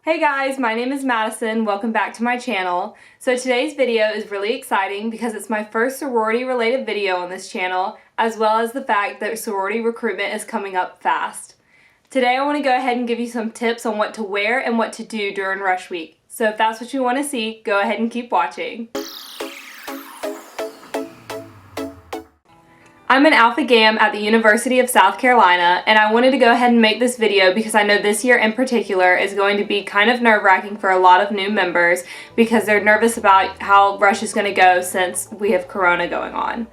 Hey guys, my name is Madison. Welcome back to my channel. So today's video is really exciting because it's my first sorority related video on this channel, as well as the fact that sorority recruitment is coming up fast. Today I want to go ahead and give you some tips on what to wear and what to do during rush week. So if that's what you want to see, go ahead and keep watching. I'm an Alpha Gam at the University of South Carolina, and I wanted to go ahead and make this video because I know this year in particular is going to be kind of nerve-wracking for a lot of new members because they're nervous about how rush is going to go since we have Corona going on.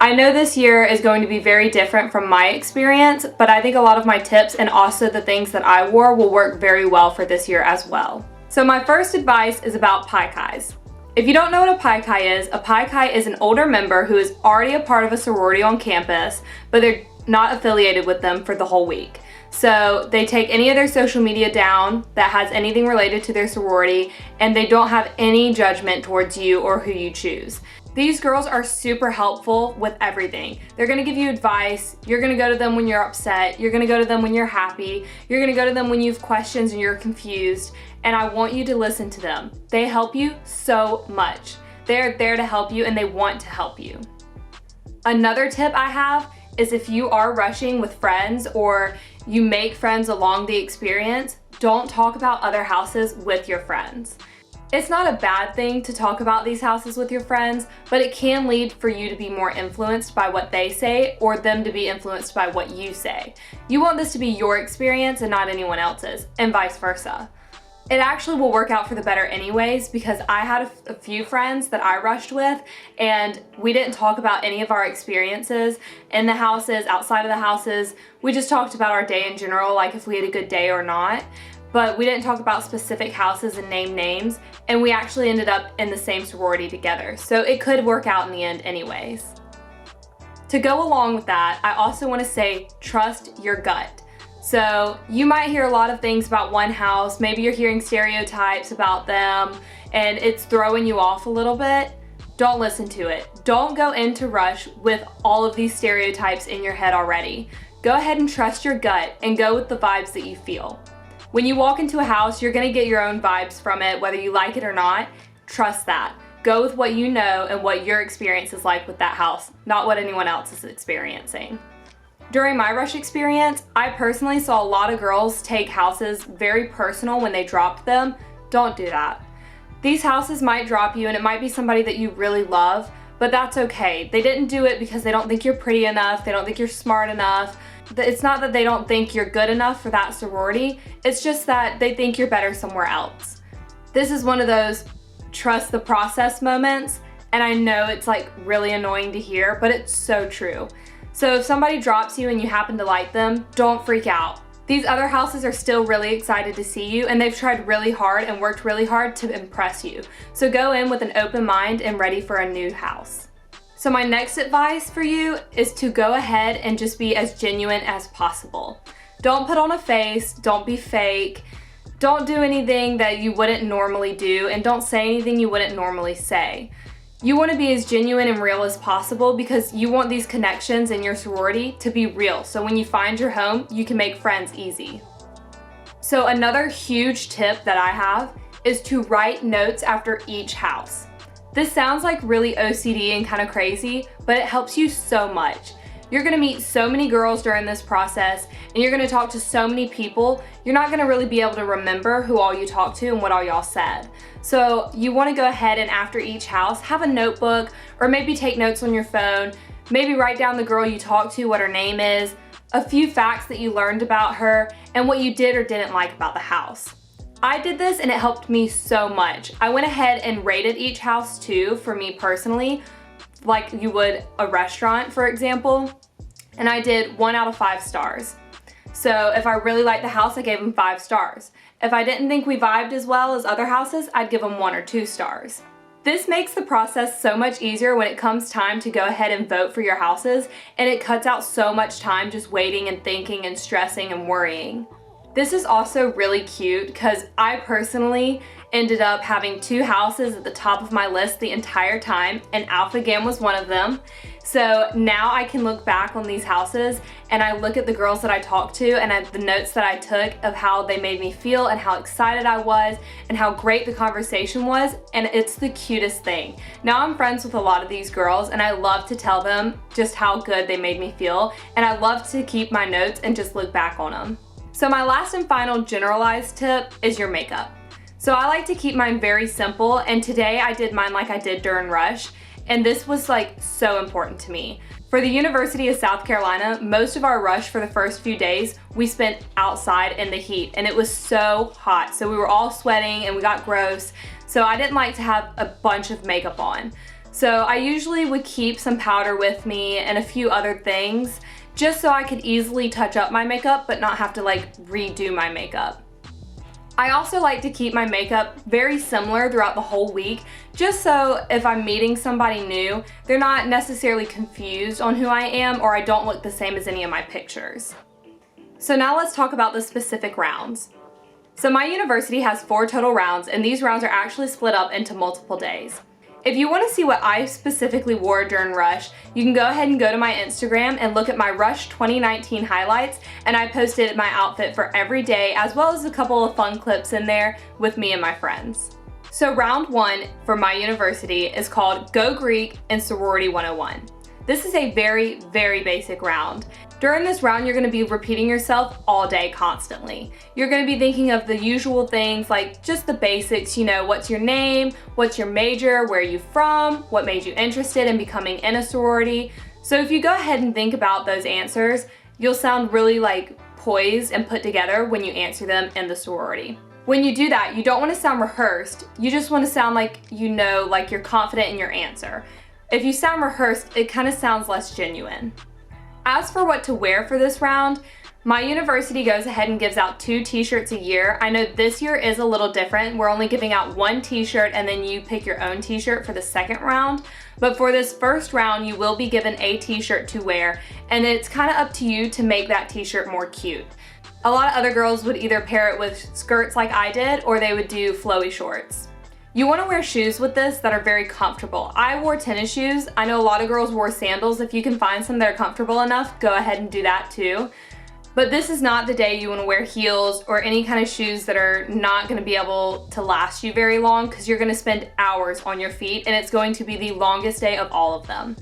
I know this year is going to be very different from my experience, but I think a lot of my tips and also the things that I wore will work very well for this year as well. So my first advice is about pai kais. If you don't know what a pai kai is an older member who is already a part of a sorority on campus, but they're not affiliated with them for the whole week. So they take any of their social media down that has anything related to their sorority, and they don't have any judgment towards you or who you choose. These girls are super helpful with everything. They're gonna give you advice, you're gonna go to them when you're upset, you're gonna go to them when you're happy, you're gonna go to them when you have questions and you're confused, and I want you to listen to them. They help you so much. They're there to help you and they want to help you. Another tip I have is if you are rushing with friends or you make friends along the experience, don't talk about other houses with your friends. It's not a bad thing to talk about these houses with your friends, but it can lead for you to be more influenced by what they say or them to be influenced by what you say. You want this to be your experience and not anyone else's, and vice versa. It actually will work out for the better anyways because I had a few friends that I rushed with and we didn't talk about any of our experiences in the houses, outside of the houses. We just talked about our day in general, like if we had a good day or not. But we didn't talk about specific houses and name names, and we actually ended up in the same sorority together. So it could work out in the end anyways. To go along with that, I also want to say trust your gut. So you might hear a lot of things about one house, maybe you're hearing stereotypes about them and it's throwing you off a little bit. Don't listen to it. Don't go into rush with all of these stereotypes in your head already. Go ahead and trust your gut and go with the vibes that you feel. When you walk into a house, you're gonna get your own vibes from it, whether you like it or not. Trust that. Go with what you know and what your experience is like with that house, not what anyone else is experiencing. During my rush experience, I personally saw a lot of girls take houses very personal when they dropped them. Don't do that. These houses might drop you and it might be somebody that you really love, but that's okay. They didn't do it because they don't think you're pretty enough, they don't think you're smart enough. It's not that they don't think you're good enough for that sorority, it's just that they think you're better somewhere else. This is one of those trust the process moments, and I know it's like really annoying to hear, but it's so true. So if somebody drops you and you happen to like them, don't freak out. These other houses are still really excited to see you and they've tried really hard and worked really hard to impress you. So go in with an open mind and ready for a new house. So my next advice for you is to go ahead and just be as genuine as possible. Don't put on a face, don't be fake, don't do anything that you wouldn't normally do, and don't say anything you wouldn't normally say. You want to be as genuine and real as possible because you want these connections in your sorority to be real, so when you find your home, you can make friends easy. So another huge tip that I have is to write notes after each house. This sounds like really OCD and kind of crazy, but it helps you so much. You're gonna meet so many girls during this process and you're gonna talk to so many people, you're not gonna really be able to remember who all you talked to and what all y'all said. So you wanna go ahead and after each house, have a notebook or maybe take notes on your phone, maybe write down the girl you talked to, what her name is, a few facts that you learned about her, and what you did or didn't like about the house. I did this and it helped me so much. I went ahead and rated each house too, for me personally, like you would a restaurant, for example, and I did 1 out of 5 stars. So if I really liked the house, I gave them 5 stars. If I didn't think we vibed as well as other houses, I'd give them 1 or 2 stars. This makes the process so much easier when it comes time to go ahead and vote for your houses, and it cuts out so much time just waiting and thinking and stressing and worrying. This is also really cute because I personally ended up having 2 houses at the top of my list the entire time, and Alpha Gam was one of them. So now I can look back on these houses and I look at the girls that I talked to and the notes that I took of how they made me feel and how excited I was and how great the conversation was, and it's the cutest thing. Now I'm friends with a lot of these girls and I love to tell them just how good they made me feel, and I love to keep my notes and just look back on them. So my last and final generalized tip is your makeup. So I like to keep mine very simple, and today I did mine like I did during Rush. And this was like so important to me. For the University of South Carolina, most of our rush for the first few days, we spent outside in the heat, and it was so hot. So we were all sweating and we got gross. So I didn't like to have a bunch of makeup on. So I usually would keep some powder with me and a few other things just so I could easily touch up my makeup but not have to like redo my makeup. I also like to keep my makeup very similar throughout the whole week, just so if I'm meeting somebody new, they're not necessarily confused on who I am, or I don't look the same as any of my pictures. So now let's talk about the specific rounds. So my university has 4 total rounds, and these rounds are actually split up into multiple days. If you want to see what I specifically wore during Rush, you can go ahead and go to my Instagram and look at my Rush 2019 highlights, and I posted my outfit for every day as well as a couple of fun clips in there with me and my friends. So round 1 for my university is called Go Greek and Sorority 101. This is a very, very basic round. During this round, you're going to be repeating yourself all day constantly. You're going to be thinking of the usual things like just the basics, you know, what's your name, what's your major, where are you from, what made you interested in becoming in a sorority. So if you go ahead and think about those answers, you'll sound really like poised and put together when you answer them in the sorority. When you do that, you don't want to sound rehearsed. You just want to sound like you know, like you're confident in your answer. If you sound rehearsed, it kind of sounds less genuine. As for what to wear for this round, my university goes ahead and gives out 2 t-shirts a year. I know this year is a little different. We're only giving out 1 t-shirt and then you pick your own t-shirt for the second round. But for this first round, you will be given a t-shirt to wear, and it's kind of up to you to make that t-shirt more cute. A lot of other girls would either pair it with skirts like I did, or they would do flowy shorts. You want to wear shoes with this that are very comfortable. I wore tennis shoes. I know a lot of girls wore sandals. If you can find some that are comfortable enough, go ahead and do that too. But this is not the day you want to wear heels or any kind of shoes that are not going to be able to last you very long, because you're going to spend hours on your feet and it's going to be the longest day of all of them.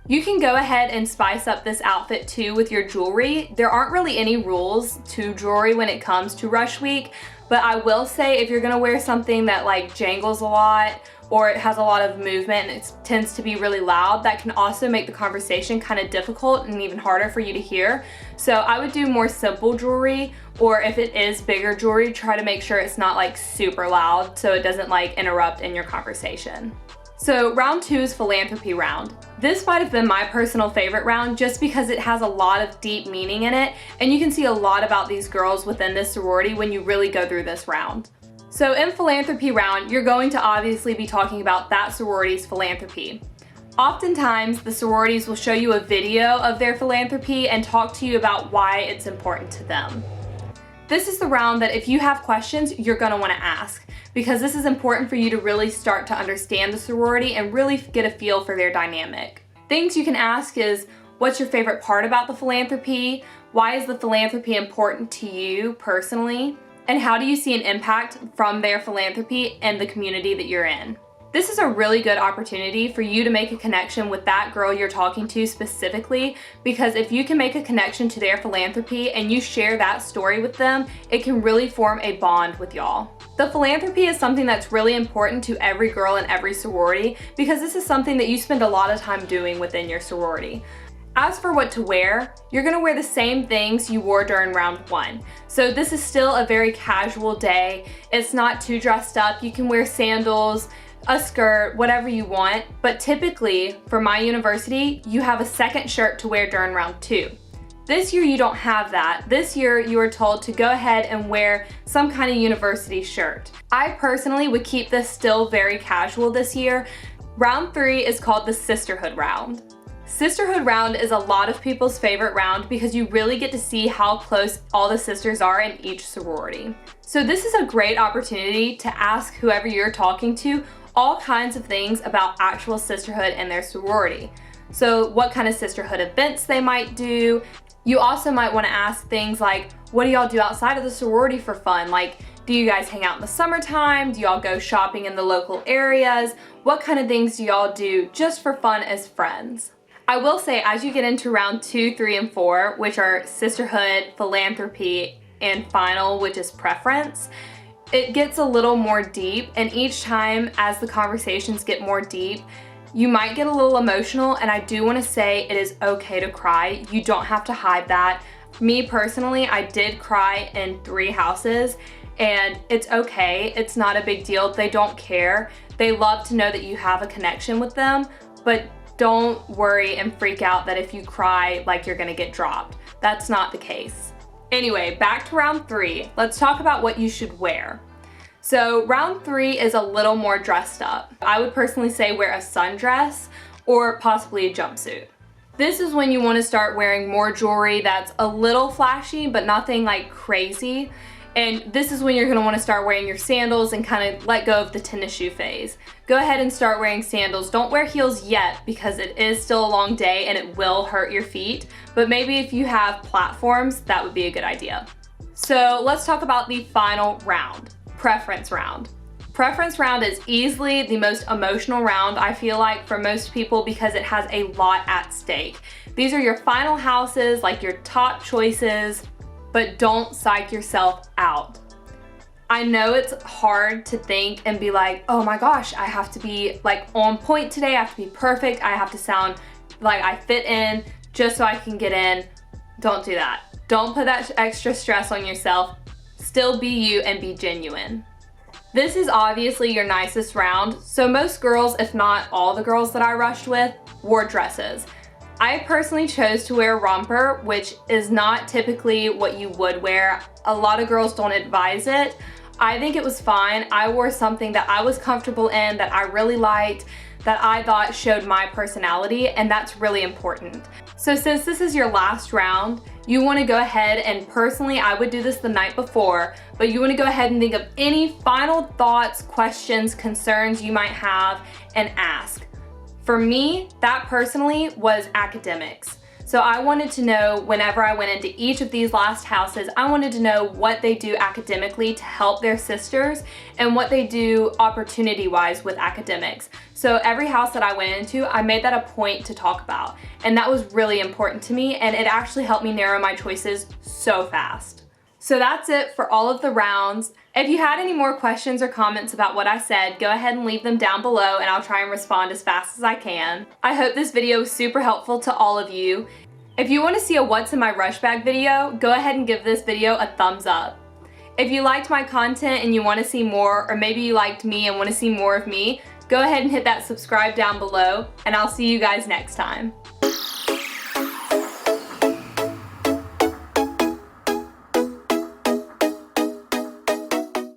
You can go ahead and spice up this outfit too with your jewelry. There aren't really any rules to jewelry when it comes to Rush Week, but I will say if you're gonna wear something that like jangles a lot or it has a lot of movement and it tends to be really loud, that can also make the conversation kind of difficult and even harder for you to hear. So I would do more simple jewelry, or if it is bigger jewelry, try to make sure it's not like super loud so it doesn't like interrupt in your conversation. So round 2 is philanthropy round. This might have been my personal favorite round just because it has a lot of deep meaning in it, and you can see a lot about these girls within this sorority when you really go through this round. So in philanthropy round, you're going to obviously be talking about that sorority's philanthropy. Oftentimes, the sororities will show you a video of their philanthropy and talk to you about why it's important to them. This is the round that if you have questions, you're going to want to ask, because this is important for you to really start to understand the sorority and really get a feel for their dynamic. Things you can ask is, what's your favorite part about the philanthropy? Why is the philanthropy important to you personally? And how do you see an impact from their philanthropy and the community that you're in? This is a really good opportunity for you to make a connection with that girl you're talking to specifically, because if you can make a connection to their philanthropy and you share that story with them, it can really form a bond with y'all. The philanthropy is something that's really important to every girl in every sorority, because this is something that you spend a lot of time doing within your sorority. As for what to wear, you're going to wear the same things you wore during round 1. So this is still a very casual day. It's not too dressed up. You can wear sandals, a skirt, whatever you want, but typically for my university, you have a second shirt to wear during round 2. This year you don't have that. This year you are told to go ahead and wear some kind of university shirt. I personally would keep this still very casual this year. Round 3 is called the sisterhood round. Sisterhood round is a lot of people's favorite round because you really get to see how close all the sisters are in each sorority. So this is a great opportunity to ask whoever you're talking to all kinds of things about actual sisterhood and their sorority. So what kind of sisterhood events they might do. You also might want to ask things like, what do y'all do outside of the sorority for fun? Like, do you guys hang out in the summertime? Do y'all go shopping in the local areas? What kind of things do y'all do just for fun as friends? I will say, as you get into round 2, 3, and 4, which are sisterhood, philanthropy, and final, which is preference, it gets a little more deep, and each time as the conversations get more deep, you might get a little emotional, and I do want to say it is okay to cry. You don't have to hide that. Me personally, I did cry in 3 houses, and it's okay. It's not a big deal. They don't care. They love to know that you have a connection with them, but don't worry and freak out that if you cry, like you're gonna get dropped. That's not the case. Anyway, back to round 3. Let's talk about what you should wear. So round 3 is a little more dressed up. I would personally say wear a sundress or possibly a jumpsuit. This is when you want to start wearing more jewelry that's a little flashy, but nothing like crazy. And this is when you're going to want to start wearing your sandals and kind of let go of the tennis shoe phase. Go ahead and start wearing sandals. Don't wear heels yet because it is still a long day and it will hurt your feet. But maybe if you have platforms, that would be a good idea. So let's talk about the final round, preference round. Preference round is easily the most emotional round, I feel like, for most people because it has a lot at stake. These are your final houses, like your top choices, but don't psych yourself out. I know it's hard to think and be like, oh my gosh, I have to be like on point today, I have to be perfect, I have to sound like I fit in just so I can get in. Don't do that. Don't put that extra stress on yourself. Still be you and be genuine. This is obviously your nicest round, so most girls, if not all the girls that I rushed with, wore dresses. I personally chose to wear a romper, which is not typically what you would wear. A lot of girls don't advise it. I think it was fine. I wore something that I was comfortable in, that I really liked, that I thought showed my personality, and that's really important. So since this is your last round, you want to go ahead and personally, I would do this the night before, but you want to go ahead and think of any final thoughts, questions, concerns you might have and ask. For me, that personally was academics. So I wanted to know, whenever I went into each of these last houses, I wanted to know what they do academically to help their sisters and what they do opportunity-wise with academics. So every house that I went into, I made that a point to talk about. And that was really important to me, and it actually helped me narrow my choices so fast. So that's it for all of the rounds. If you had any more questions or comments about what I said, go ahead and leave them down below and I'll try and respond as fast as I can. I hope this video was super helpful to all of you. If you want to see a what's in my rush bag video, go ahead and give this video a thumbs up. If you liked my content and you want to see more, or maybe you liked me and want to see more of me, go ahead and hit that subscribe down below, and I'll see you guys next time.